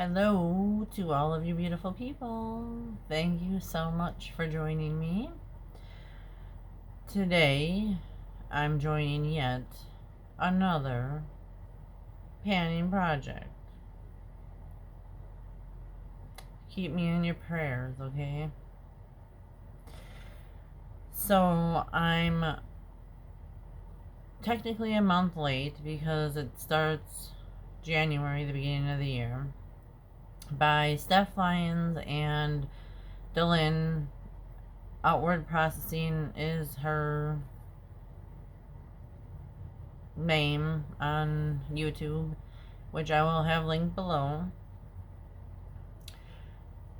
Hello to all of you beautiful people. Thank you so much for joining me. Today, I'm joining yet another panning project. Keep me in your prayers, okay? So, I'm technically a month late because it starts January, the beginning of the year, by Steph Lyons and Dylan. Outward Processing is her name on YouTube, which I will have linked below.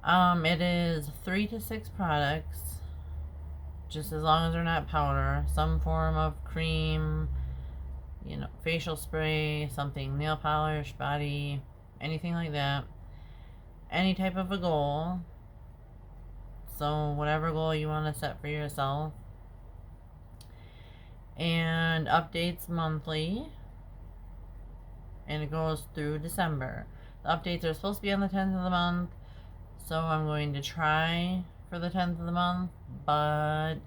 It is 3 to 6 products, just as long as they're not powder. Some form of cream, facial spray, something, nail polish, body, anything like that. Any type of a goal. So whatever goal you want to set for yourself. And updates monthly. And it goes through December. The updates are supposed to be on the 10th of the month. So I'm going to try for the 10th of the month, but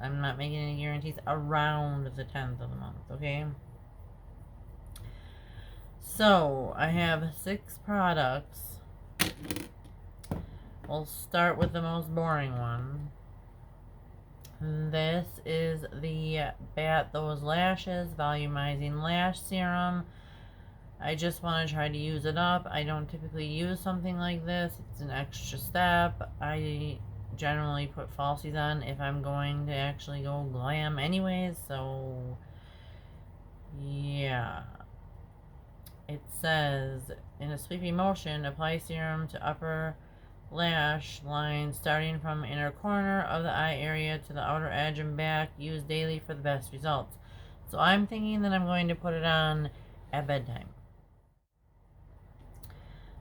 I'm not making any guarantees around the 10th of the month, okay? So I have 6 products. We'll start with the most boring one. This is the Bat Those Lashes Volumizing Lash Serum. I just want to try to use it up. I don't typically use something like this. It's an extra step. I generally put falsies on if I'm going to actually go glam anyways. So, yeah. It says, in a sweeping motion, apply serum to upper lash line starting from inner corner of the eye area to the outer edge and back. Use daily for the best results. So I'm thinking that I'm going to put it on at bedtime.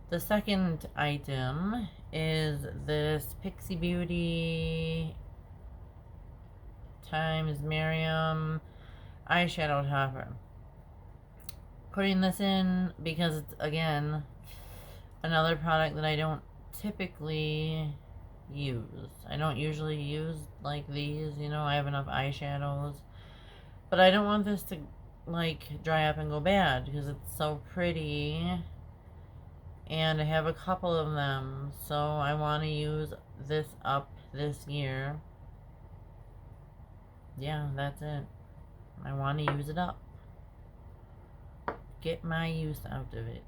The second item is this Pixi Beauty times Miriam eyeshadow topper. Putting this in because it's, again, another product that I don't typically use. I don't usually use like these, I have enough eyeshadows. But I don't want this to dry up and go bad because it's so pretty. And I have a couple of them, so I want to use this up this year. Yeah, that's it. I want to use it up. Get my use out of it.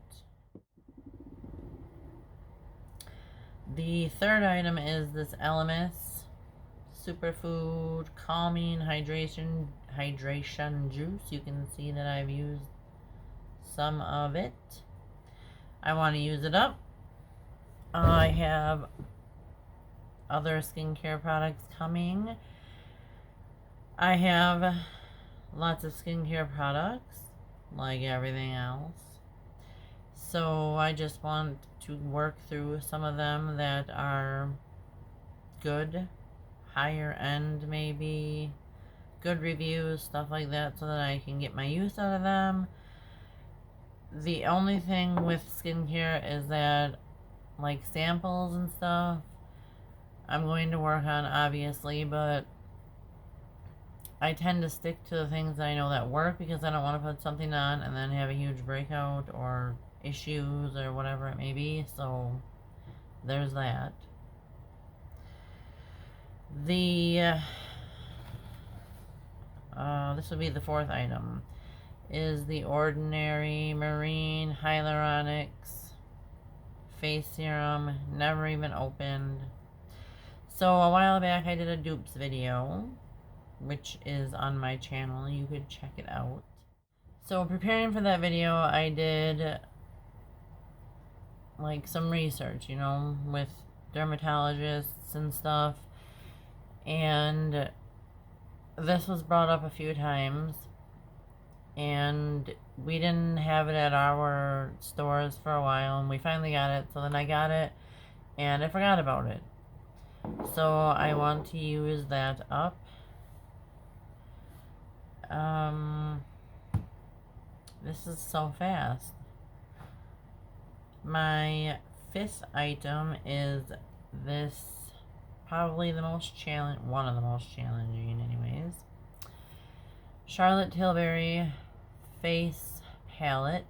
The third item is this Elemis Superfood Calming Hydration Juice. You can see that I've used some of it. I want to use it up. I have other skincare products coming. I have lots of skincare products, like everything else. So I just want to work through some of them that are good, higher end maybe, good reviews, stuff like that, so that I can get my use out of them. The only thing with skincare is that, like samples and stuff, I'm going to work on, obviously, but I tend to stick to the things that I know that work because I don't want to put something on and then have a huge breakout or issues or whatever it may be. So there's that. This would be the fourth item, is the Ordinary Marine Hyaluronics Face Serum, never even opened. So a while back I did a dupes video, which is on my channel. You could check it out. So preparing for that video, I did some research, with dermatologists and stuff. And this was brought up a few times. And we didn't have it at our stores for a while, and we finally got it. So then I got it, and I forgot about it. So I want to use that up. This is so fast. My fifth item is this, probably the most one of the most challenging anyways. Charlotte Tilbury face palette,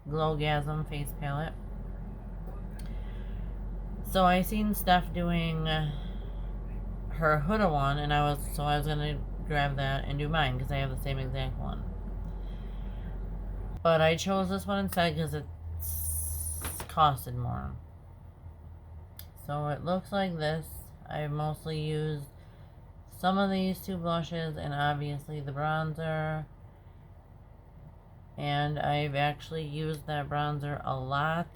Glowgasm face palette. So I seen Steph doing her Huda one, and I was gonna grab that and do mine because I have the same exact one. But I chose this one instead because it's costed more. So it looks like this. I've mostly used some of these two blushes and obviously the bronzer. And I've actually used that bronzer a lot,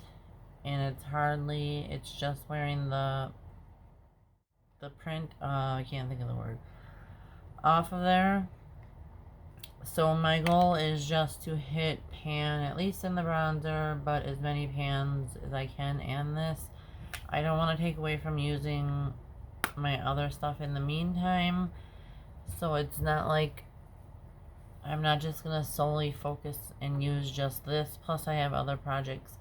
and it's just wearing the print, I can't think of the word, off of there. So my goal is just to hit pan, at least in the bronzer, but as many pans as I can and this. I don't want to take away from using my other stuff in the meantime, so it's not like I'm not just going to solely focus and use just this. Plus I have other projects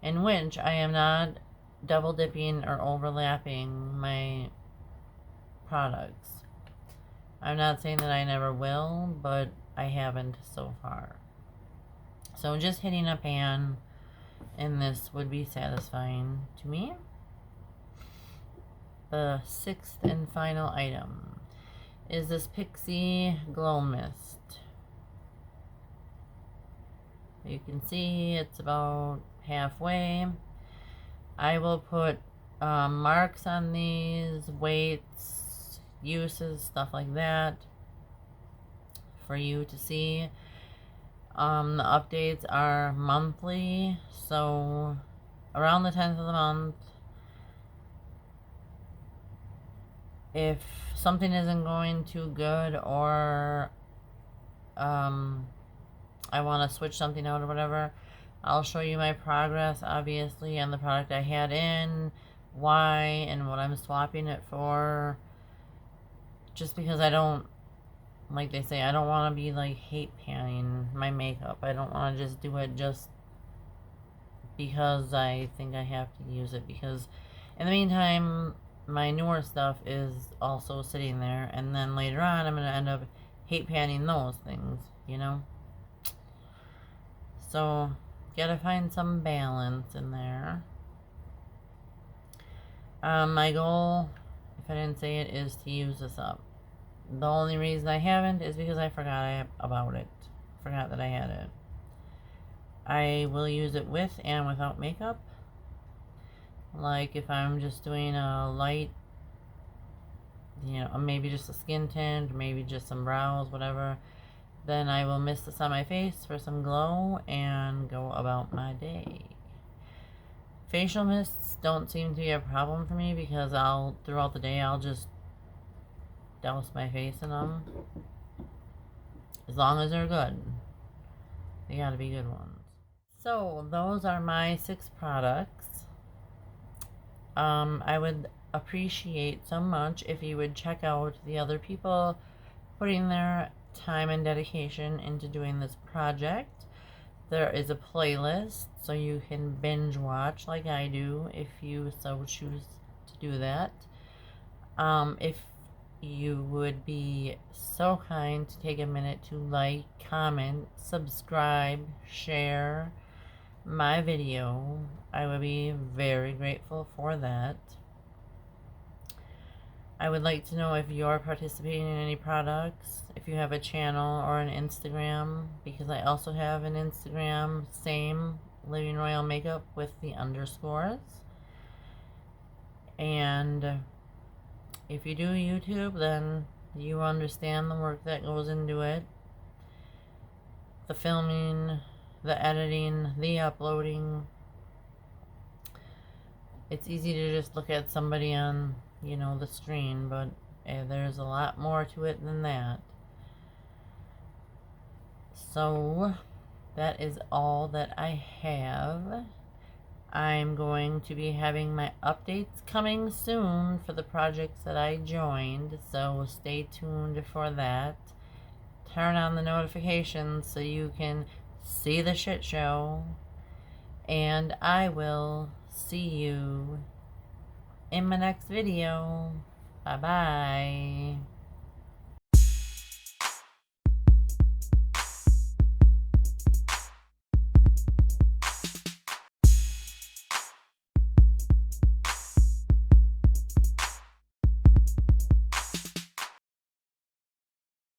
in which I am not double dipping or overlapping my products. I'm not saying that I never will, but I haven't so far. So just hitting a pan in this would be satisfying to me. The sixth and final item is this Pixi Glow Mist. You can see it's about halfway. I will put marks on these, weights, uses, stuff like that for you to see. The updates are monthly, so around the 10th of the month, if something isn't going too good, or I want to switch something out or whatever, I'll show you my progress, obviously, on the product I had in, why, and what I'm swapping it for. Just because I don't, like they say, I don't want to be like hate panning my makeup. I don't want to just do it just because I think I have to use it, because in the meantime my newer stuff is also sitting there, and then later on I'm going to end up hate panning those things, you know? So gotta find some balance in there. My goal, if I didn't say it, is to use this up. The only reason I haven't is because I forgot about it. Forgot that I had it. I will use it with and without makeup. Like if I'm just doing a light, you know, maybe just a skin tint, maybe just some brows, whatever, then I will mist this on my face for some glow and go about my day. Facial mists don't seem to be a problem for me because throughout the day, I'll just douse my face in them. As long as they're good. They gotta be good ones. So, those are my 6 products. I would appreciate so much if you would check out the other people putting their time and dedication into doing this project. There is a playlist, so you can binge watch like I do if you so choose to do that. If you would be so kind to take a minute to like, comment, subscribe, share my video, I would be very grateful for that. I would like to know if you're participating in any products, if you have a channel or an Instagram, because I also have an Instagram, same, Living Royal Makeup with the underscores. And if you do YouTube, then you understand the work that goes into it. The filming, the editing, the uploading. It's easy to just look at somebody on, you know, the screen, but there's a lot more to it than that. So that is all that I have. I'm going to be having my updates coming soon for the projects that I joined, so stay tuned for that. Turn on the notifications so you can see the shit show And I will see you in my next video. Bye-bye.